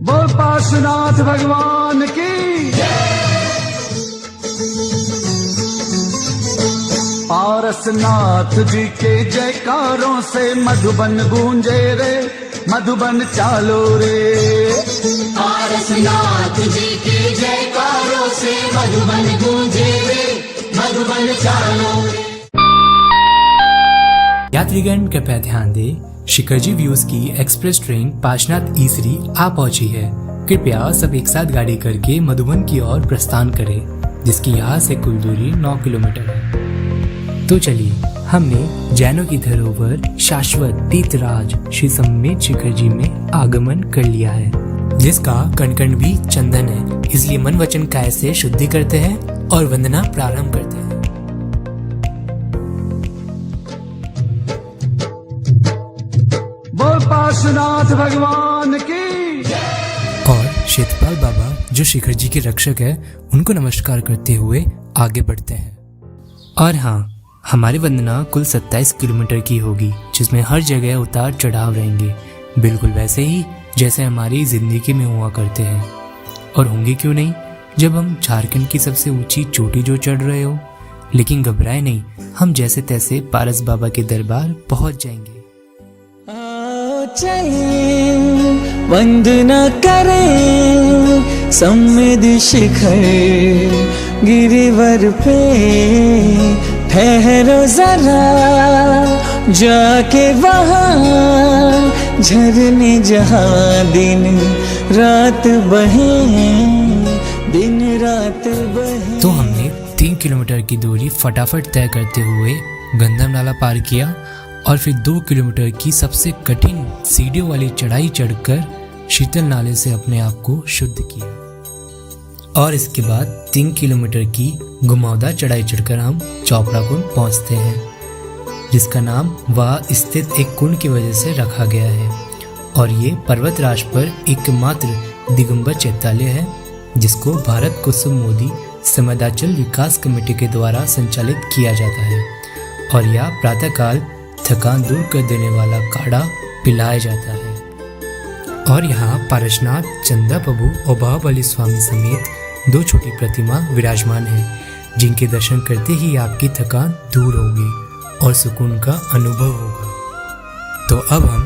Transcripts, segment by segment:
बोल पार्श्वनाथ भगवान की। पारसनाथ जी के जयकारों से मधुबन गूंजे रे, मधुबन चालो रे। पारसनाथ जी के जयकारों से मधुबन गूंजे रे, मधुबन चालो रे। यात्रीगण कृपया ध्यान दें, शिखरजी व्यूज की एक्सप्रेस ट्रेन पार्श्वनाथ ईसरी आ पहुंची है। कृपया सब एक साथ गाड़ी करके मधुबन की ओर प्रस्थान करें, जिसकी यहाँ से कुल दूरी 9 किलोमीटर है। तो चलिए, हमने जैनों की धरोहर शाश्वत तीर्थराज श्री सम्मेत शिखरजी में आगमन कर लिया है, जिसका कण कण भी चंदन है। इसलिए मन वचन काया से शुद्धि करते हैं और वंदना प्रारंभ करते हैं। बोल पार्श्वनाथ भगवान की। और शेतपाल बाबा जो शिखर जी के रक्षक है, उनको नमस्कार करते हुए आगे बढ़ते हैं। और हाँ, हमारी वंदना कुल 27 किलोमीटर की होगी, जिसमें हर जगह उतार चढ़ाव रहेंगे, बिल्कुल वैसे ही जैसे हमारी जिंदगी में हुआ करते हैं। और होंगे क्यों नहीं, जब हम झारखंड की सबसे ऊंची चोटी जो चढ़ रहे हो। लेकिन घबराए नहीं, हम जैसे तैसे पारस बाबा के दरबार पहुंच जाएंगे। चले वंदना करें सम्मेद शिखर गिरिवर पे, ठहरो जरा जाके वहाँ झरने जहाँ दिन रात बहे, दिन रात बहे। तो हमने 3 किलोमीटर की दूरी फटाफट तय करते हुए गंधम नाला पार किया और फिर 2 किलोमीटर की सबसे कठिन सीढ़ियों वाली चढ़ाई चढ़कर शीतल नाले से अपने आप को शुद्ध किया। और इसके बाद 3 किलोमीटर की घुमावदार चढ़ाई चढ़कर हम चौपड़ा कुंड पहुंचते हैं, जिसका नाम वहां स्थित एक कुंड की वजह से रखा गया है। और ये पर्वतराज पर एकमात्र दिगंबर चैत्यालय है, जिसको भारत कुसुम मोदी समदाचल विकास कमेटी के द्वारा संचालित किया जाता है। और यह प्रातःकाल थकान दूर कर देने वाला काढ़ा पिलाया जाता है। और यहाँ पारसनाथ, चंदा प्रभु और बाहुबली स्वामी समेत 2 छोटी प्रतिमा विराजमान है, जिनके दर्शन करते ही आपकी थकान दूर होगी और सुकून का अनुभव होगा। तो अब हम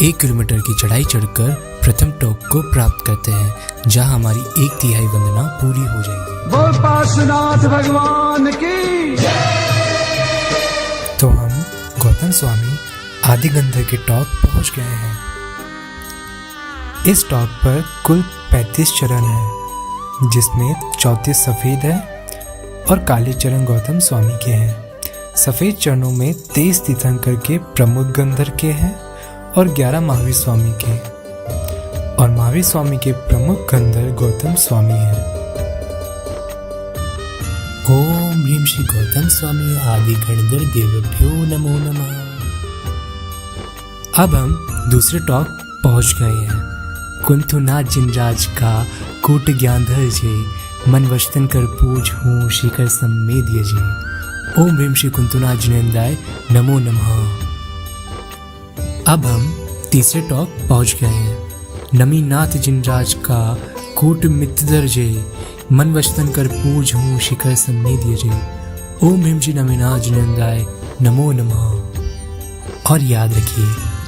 1 किलोमीटर की चढ़ाई चढ़कर प्रथम टॉप को प्राप्त करते हैं, जहाँ हमारी 1/3 वंदना पूरी हो जाएगी। बोल पार्श्वनाथ भगवान की। तो हम गौतम स्वामी आदि गंधर के टॉप पहुंच गए हैं। इस टॉप पर कुल 35 चरण हैं, जिसमें 34 सफ़ेद है और काले चरण गौतम स्वामी के हैं। सफ़ेद चरणों में 23 तीर्थंकर के प्रमुख गंधर के हैं और 11 महावीर स्वामी के, और महावीर स्वामी के प्रमुख गंधर गौतम स्वामी हैं। ओम ह्रीं श्री गौतम स्वामी आदि गणधर देवभ्यो नमो नमः। अब हम दूसरे टॉप पहुंच गए हैं। कुंथुनाथ जिनराज का कूट ज्ञानधर जे, मन वचन कर पूज हूँ शिखर सम्मेद जे। ओम ह्रीं श्री कुंथुनाथ जिनेन्द्राय नमो नमः। अब हम तीसरे टॉप पहुंच गए हैं। नमीनाथ जिनराज का कूट मित्रधर जे, मन वचन कर पूज हूँ शिखर सम्मेद जे। ओम ह्रीं श्री नमीनाथ जिनेन्द्राय नमो नमः। और याद रखिए,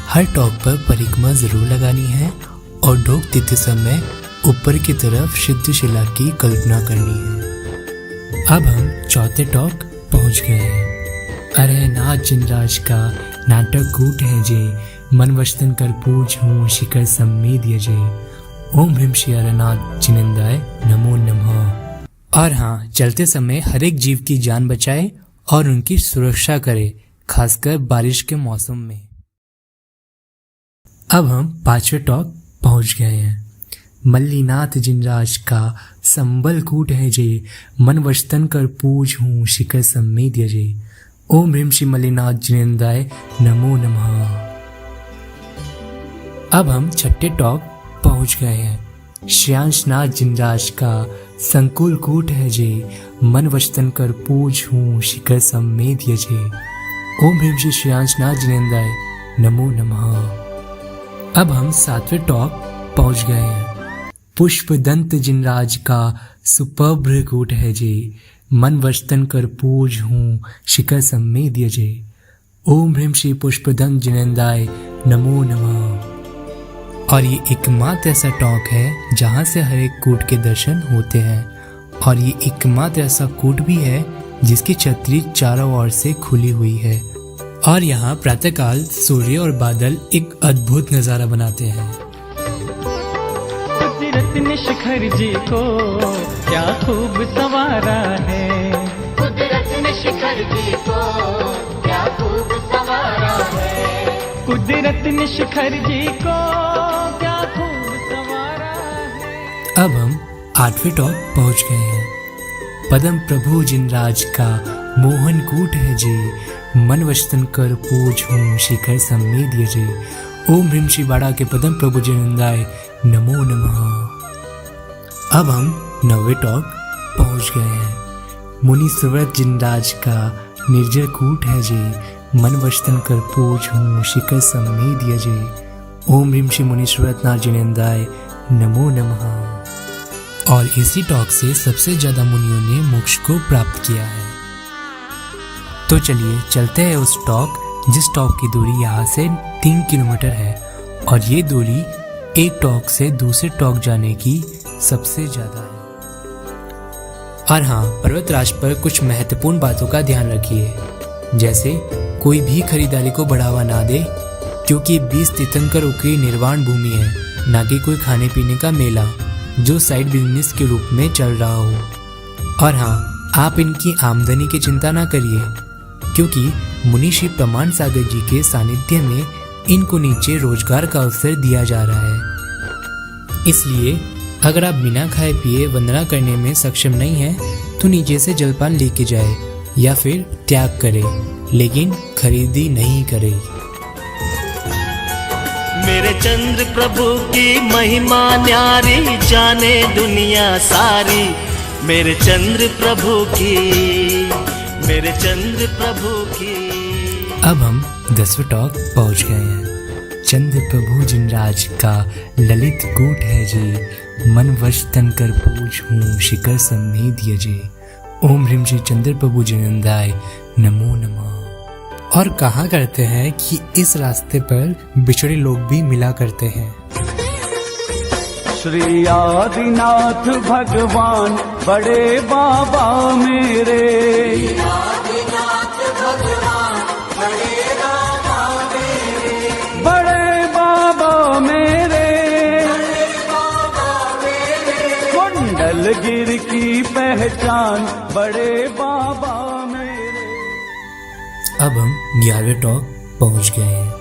हर टॉप पर परिक्रमा जरूर लगानी है और ढोक देते समय ऊपर की तरफ सिद्ध शिला की कल्पना करनी है। अब हम चौथे टॉप पहुंच गए हैं। अरे नाथ जिनराज का नाटक कूट है जे, मन वचन कर पूज हूँ शिखर सम्मेद जे। ओम ह्रीं श्री अरनाथ जिनेन्द्राय नमो नमः। और हाँ, चलते समय हर एक जीव की जान बचाए और उनकी सुरक्षा करे, खासकर बारिश के मौसम में। अब हम 5वें टॉप पहुंच गए हैं। मल्लीनाथ जिनराज का संबल कूट है जे, मन वचन कर पूज हूँ शिखर सम्मेद जे। ओम ह्रीं श्री मल्लीनाथ जिनेन्द्राय नमो नमः। अब हम 6ठे टॉप पहुंच गए हैं। श्रेयांशनाथ जिनराज का संकुल कूट है जे, मन वचन कर पूज हूँ शिखर सम्मेद जे। ओम ह्रीं श्री श्रेयांशनाथ जिनेन्द्राय नमो नमः। अब हम 7वें टॉप पहुंच गए हैं। पुष्प दंत जिनराज का सुप्रभ कूट है जे, मन वस्तन कर पूज हूँ शिखर सम्मेद्य जे। ओम ह्रीम श्री पुष्पदंत जिनेंद्राय नमो नमः। और ये एकमात्र ऐसा टॉक है जहाँ से हर एक कूट के दर्शन होते हैं, और ये एकमात्र ऐसा कूट भी है जिसकी छतरी चारों ओर से खुली हुई है। और यहाँ प्रातःकाल सूर्य और बादल एक अद्भुत नजारा बनाते हैं। कुदरत ने शिखर जी को क्या खूब संवारा है, कुदरत ने शिखर जी को क्या खूब संवारा है, कुदरत ने शिखर जी को क्या खूब संवारा है। अब हम 8वें टॉप पहुँच गए हैं। पदम प्रभु जिनराज का मोहन कूट है जी, मन वचन कर पूज हूँ शिखर सम्मेद्य जे। ओम ह्रीम श्री बाड़ा के पदम प्रभु जिनेंद्राय नमो नमः। अब हम 9वें टॉप पहुँच गए हैं। मुनि सुव्रत जिनराज का निर्जर कूट है जी, मन वचन कर पूज हूँ शिखर सम्मेद्य जे। ओम ह्रीम श्री मुनि सुव्रत नाथ जिनेंद्राय नमो नमः। और इसी टॉक से सबसे ज्यादा मुनियों ने मोक्ष को प्राप्त किया है। तो चलिए चलते हैं उस टॉक जिस टॉक की दूरी यहाँ से 3 किलोमीटर है, और ये दूरी एक टॉक से दूसरे टॉक जाने की सबसे ज्यादा है। और हाँ, पर्वतराज पर कुछ महत्वपूर्ण बातों का ध्यान रखिए, जैसे कोई भी खरीदारी को बढ़ावा ना दे, क्योंकि 20 तीर्थंकरों की निर्वाण भूमि है, ना कि कोई खाने पीने का मेला जो साइड बिजनेस के रूप में चल रहा हो। और हाँ, आप इनकी आमदनी की चिंता ना करिए, क्योंकि मुनि श्री प्रमाण सागर जी के सानिध्य में इनको नीचे रोजगार का अवसर दिया जा रहा है। इसलिए अगर आप बिना खाए पिए वंदना करने में सक्षम नहीं हैं, तो नीचे से जलपान लेके जाए या फिर त्याग करे, लेकिन खरीदी नहीं करे। मेरे चंद्र प्रभु की महिमा न्यारी, जाने दुनिया सारी। मेरे चंद्र प्रभु की, मेरे चंद्र प्रभु की। अब हम 10वें टॉक पहुंच गए हैं। चंद्र प्रभु जिनराज का ललित कूट है जी, मन वश तन कर पूज हूँ शिखर सम्मेद्य जे। ओम ह्रीम श्री चंद्र प्रभु जिनेंद्राय नमो नमः। और कहा करते हैं कि इस रास्ते पर बिछड़े लोग भी मिला करते हैं। श्री आदिनाथ भगवान बड़े बाबा मेरे, बड़े बाबा मेरे, कुंडलगिरी की पहचान बड़े बाबा मेरे। अब हम 11वें टॉक पहुंच गए हैं।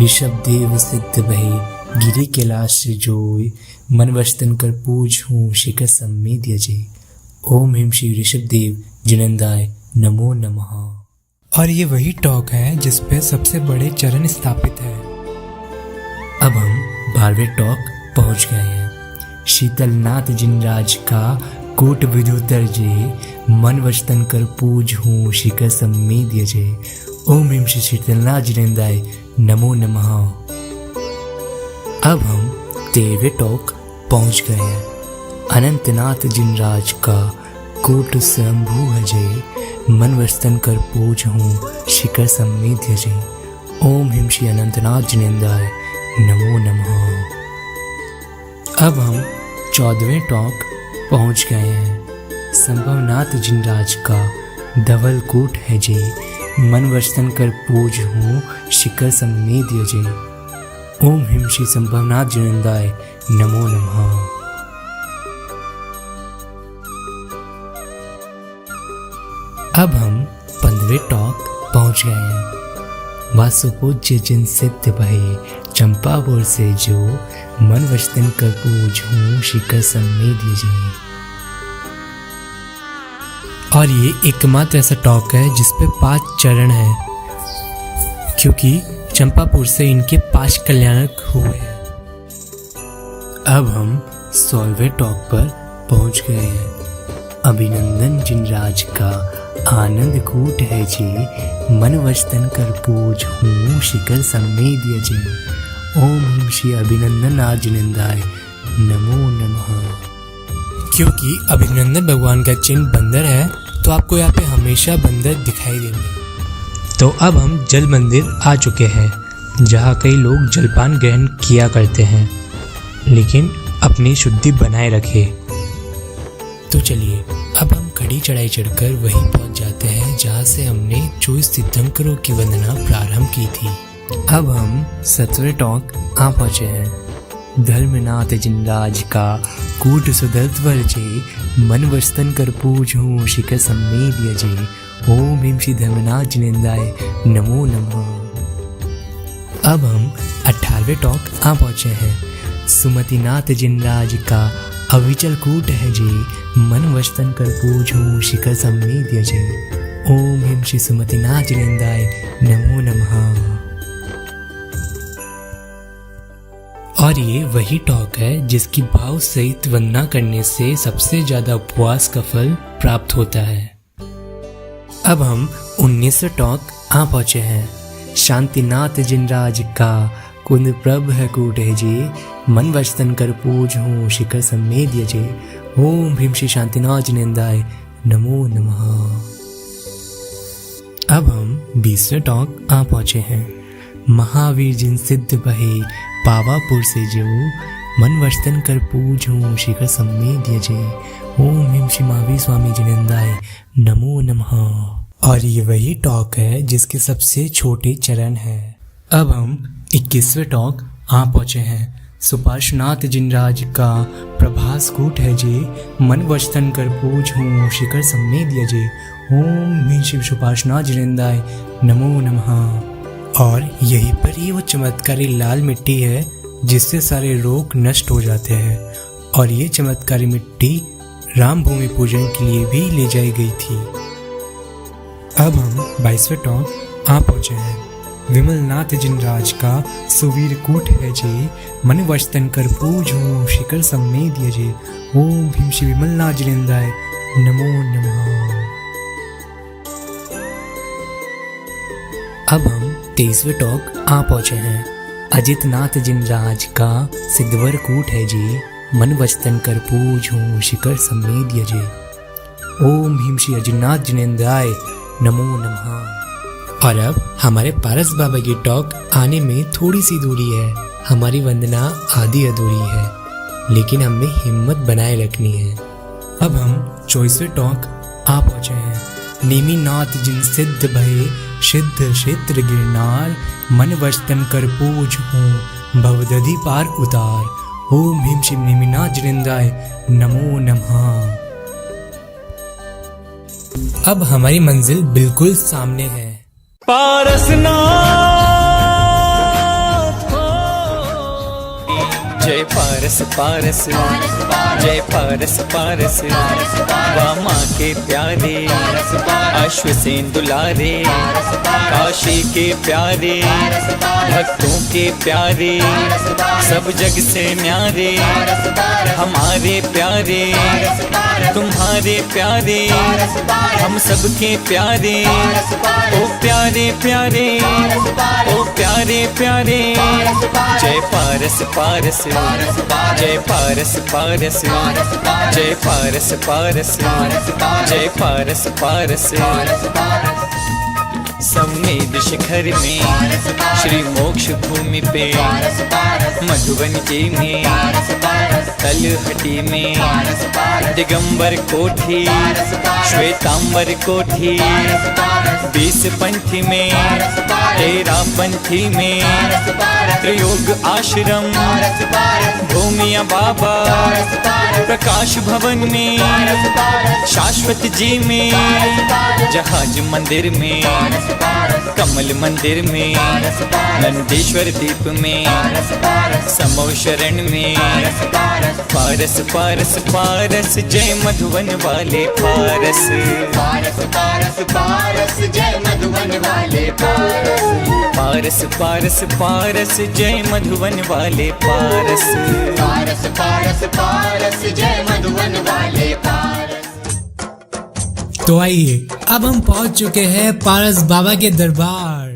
ऋषभ देव सिद्ध भई गिरी कैलाश जोय, मन वचन कर पूज हूँ शिखर सम्मेद्य जे। ओम ह्रीम श्री ऋषभ देव जिनेंद्राय नमो नमः। और ये वही टॉक है जिस पे सबसे बड़े चरण स्थापित है। अब हम 12वें टॉक पहुंच गए हैं। शीतलनाथ जिनराज का कोट विदुतर जे, मन वचन कर पूज हूँ शिखर सम्मेद्य जे। ओम ह्रीम श्री शीतलनाथ जिनेंद्राय नमो नमः। अब हम 13वें टॉक पहुंच गए हैं। अनंतनाथ जिनराज का कोट स्वयंभू है जे, मन वचन कर पूज हूँ शिखर सम्मेद्य जे। ओम ह्रीम श्री अनंतनाथ जिनेंद्राय नमो नमः। अब हम 14वें टॉक पहुंच गए हैं। संभवनाथ जिनराज का धवल कूट है जे, मन वचन कर पूज हूँ शिखर सम्मेद्य जे। ओम ह्रीम श्री संभवनाथ जिनेंद्राय नमो नमः। अब हम 15वें टॉक पहुंच गए हैं। वासुपूज्य जिन सिद्ध भये, चंपापुर से जो, मन वचन कर पूज हूँ शिखर सम्मेद्य जे। और ये एकमात्र ऐसा टॉक है जिसपे 5 चरण है, क्योंकि चंपापुर से इनके 5 कल्याणक हुए हैं। अब हम 16वें टॉक पर पहुंच गए हैं। अभिनंदन जिनराज का आनंद कूट है जे, मन वचन कर पूज हूँ शिखर सम्मेद्य जे। ओम ह्रीम श्री अभिनंदन नाथ जिनेंद्राय नमो क्योंकि अभिनंदन भगवान का चिन्ह बंदर है तो आपको यहाँ पे हमेशा बंदर दिखाई देंगे। तो अब हम जल मंदिर आ चुके हैं, जहाँ कई लोग जलपान ग्रहण किया करते हैं लेकिन अपनी शुद्धि बनाए रखे। तो चलिए अब हम खड़ी चढ़ाई चढ़कर वहीं पहुंच जाते हैं जहाँ से हमने 24 तीर्थंकरों की वंदना प्रारंभ की थी। अब हम 7वें टॉक आ पहुंचे हैं। धर्मनाथ जिनराज का कूट सुदर्तवर जे, मन वस्तन कर पूजूं शिखर सम्मेद यजे, ओम भीम श्री धर्मनाथ जिनेंद्राय नमो नमः। अब हम 18वें टॉक आ पहुंचे हैं। सुमतिनाथ जिनराज का अविचल कूट है जे, मन वस्तन कर पूजूं शिखर सम्मेद यजे, ओम भीम श्री सुमतिनाथ जिनेंद्राय नमो नमः। और ये वही टॉक है जिसकी भाव सहित वंदना करने से सबसे ज्यादा उपवास का फल प्राप्त होता है। अब हम 19वें टॉक आ पहुंचे हैं। शांतिनाथ जिनराज का कुंद प्रभ है कूट है जे, मन वस्तन कर पूजूं शिखर सम्मेद यजे, ओम भीम श्री शांतिनाथ जिनेंद्राय नमो नमः। अब हम 20वें टॉक आ पहुंचे हैं। महावीर जिन सिद्ध बहे, पावापुर से जो, मन वस्तन कर पूजूं शिखर सम्मेद यजे, ओम भीम श्री महावीर स्वामी जिनेंद्राय नमो नमः। और ये वही टॉक है जिसके सबसे छोटे चरण है। अब हम 21वें टॉक आ पहुंचे हैं। सुपार्श्वनाथ जिनराज का प्रभास कूट है जे, मन वस्तन कर पूजूं शिखर सम्मेद यजे, ओम भीम शिव सुपार्श्वनाथ जिनेंद्राय नमो नमः। और यहीं पर ही वो चमत्कारी लाल मिट्टी है जिससे सारे रोग नष्ट हो जाते हैं। और ये चमत्कारी मिट्टी राम भूमि पूजन के लिए भी ले जाई गई थी। अब हम 22वें टॉक आ पहुंचे हैं। विमलनाथ जिनराज का सुवीर कूट है जे, मन वस्तन कर पूजूं शिखर सम्मेद यजे, ओम भीम श्री विमलनाथ जिनेंद्राय नमो नमः। अब हम 23वें टॉक आ पहुंचे हैं। अजितनाथ जिनराज का सिद्धवर कूट है जे, मन वस्तन कर पूजूं शिखर सम्मेद यजे, ओम भीम श्री अजितनाथ जिनेंद्राय नमो नमः। और अब हमारे पारस बाबा की टॉक आने में थोड़ी सी दूरी है। हमारी वंदना आधी अधूरी है लेकिन हमें हिम्मत बनाए रखनी है। अब हम 24वें टॉक आ पहुंचे हैं। नेमिनाथ जिन सिद्ध भये, सिद्ध क्षेत्र गिरनार, मन वस्तन कर पूज हूँ भवदधि पार उतार, ओम भीम शिव नेमिनाथ जिनेंद्राय नमो नमः। अब हमारी मंजिल बिल्कुल सामने है। पारसनाथ हो, जय पारस पारस, जय पारस पारस, वामा के प्यारे, अश्वसेन दुलारे, काशी के प्यारे, भक्तों के प्यारे, सब जग से न्यारे, हमारे प्यारे, तुम्हारे प्यारे, हम सबके प्यारे, ओ प्यारे प्यारे, ओ प्यारे प्यारे, जय पारस पारस, जय पारस पारस, जय पारस पारस, जय पारस पारस। सम्मेद शिखर में, श्री मोक्ष भूमि पे, मधुबन जी में, तलहटी में, दिगंबर कोठी, श्वेतांबर कोठी, 20 पंथी में, 13 पंथी में, त्रियोग आश्रम, भूमिया बाबा, प्रकाश भवन में, शाश्वत जी में, जहाज मंदिर में, कमल मंदिर में, नंदेश्वर दीप में, समो शरण में, पारस पारस पारस, जय मधुबन वाले पारस, पारस पारस पारस, जय मधुबन वाले पारस, पारस पारस पारस, जय मधुबन वाले पारस, पारस पारस पारस, जय मधुबन वाले पारस। तो आइए अब हम पहुंच चुके हैं पारस बाबा के दरबार।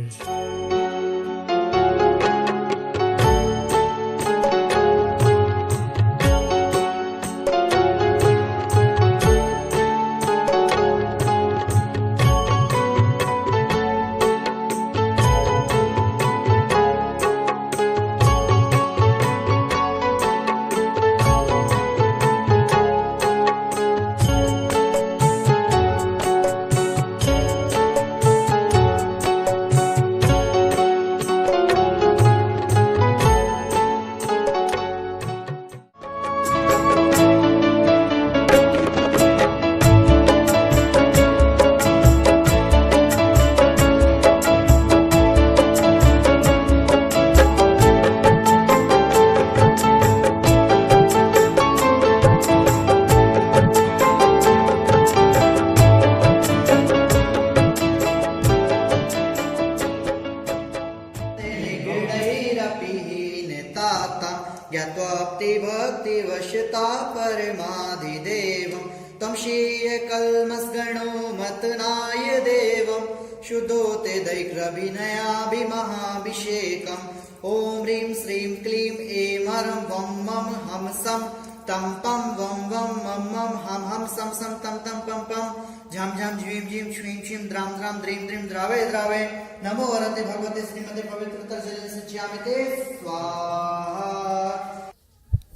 पश्यता परमाधिदेवं तं शीयकल्मषगणो मतनाय देवं शुद्धोते दैग्रभिनयाभिमहाभिषेकम् ॐ ह्रीं श्रीं क्लीं ऐं हरं वं मं हम सं तं पं वं वं मं मं हम हम सं सं तं तं पं पं झं झं झीं झीं श्रीं क्षीं द्रां द्रां द्रीं द्रीं द्रावय द्रावय नमो वरते भगवते श्रीमते पवित्रतर जल सच्यामिते स्वाहा।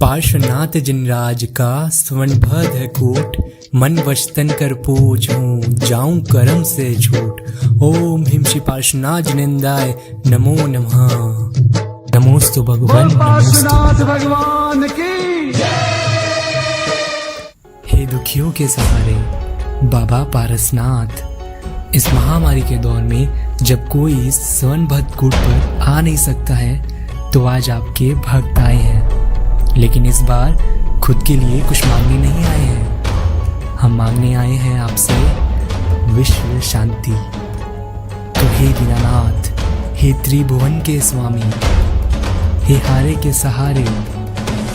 पार्श्वनाथ जिनराज का स्वर्णभद्र कोट मन वचन कर पूछूं जाऊं कर्म से झूठ। ओम ह्रीं श्री पार्श्वनाथ जिनेन्द्राय नमो नमः। नमोस्तु भगवान नमोस्तु। पार्श्वनाथ भगवान की हे दुखियों के सहारे बाबा पारसनाथ, इस महामारी के दौर में जब कोई स्वर्णभद्र कूट पर आ नहीं सकता है तो आज आपके भक्त आए हैं, लेकिन इस बार खुद के लिए कुछ मांगने नहीं आए हैं। हम मांगने आए हैं आपसे विश्व शांति। तो हे दीनानाथ, हे त्रिभुवन के स्वामी, हे हारे के सहारे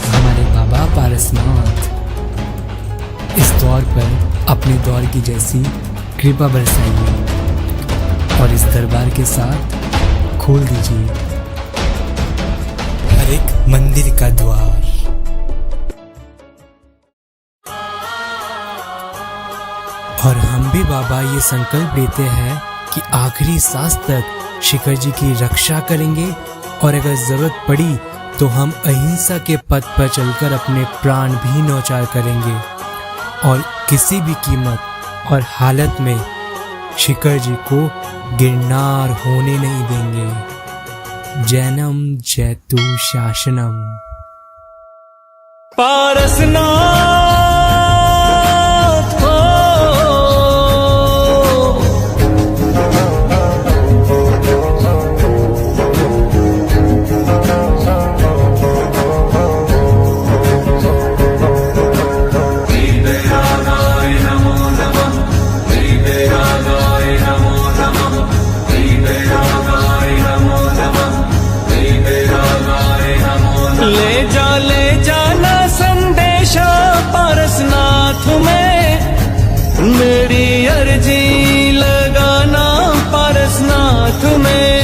हमारे बाबा पारसनाथ, इस दौर पर अपने दौर की जैसी कृपा बरसाइए और इस दरबार के साथ खोल दीजिए हर एक मंदिर का द्वार। और हम भी बाबा ये संकल्प लेते हैं कि आखिरी सांस तक शिखर जी की रक्षा करेंगे और अगर जरूरत पड़ी तो हम अहिंसा के पथ पर चलकर अपने प्राण भी न्यौछावर करेंगे और किसी भी कीमत और हालत में शिखर जी को गिरनार होने नहीं देंगे। जैनम जैतु शासनम। पारसनाथ हो ले जाना संदेशा पारसनाथ में, मेरी अर्जी लगाना पारसनाथ में।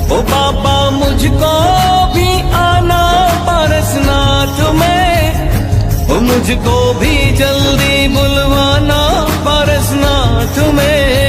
ओ बाबा मुझको भी आना पारसनाथ में, ओ मुझको भी जल्दी बुलवाना पारसनाथ में।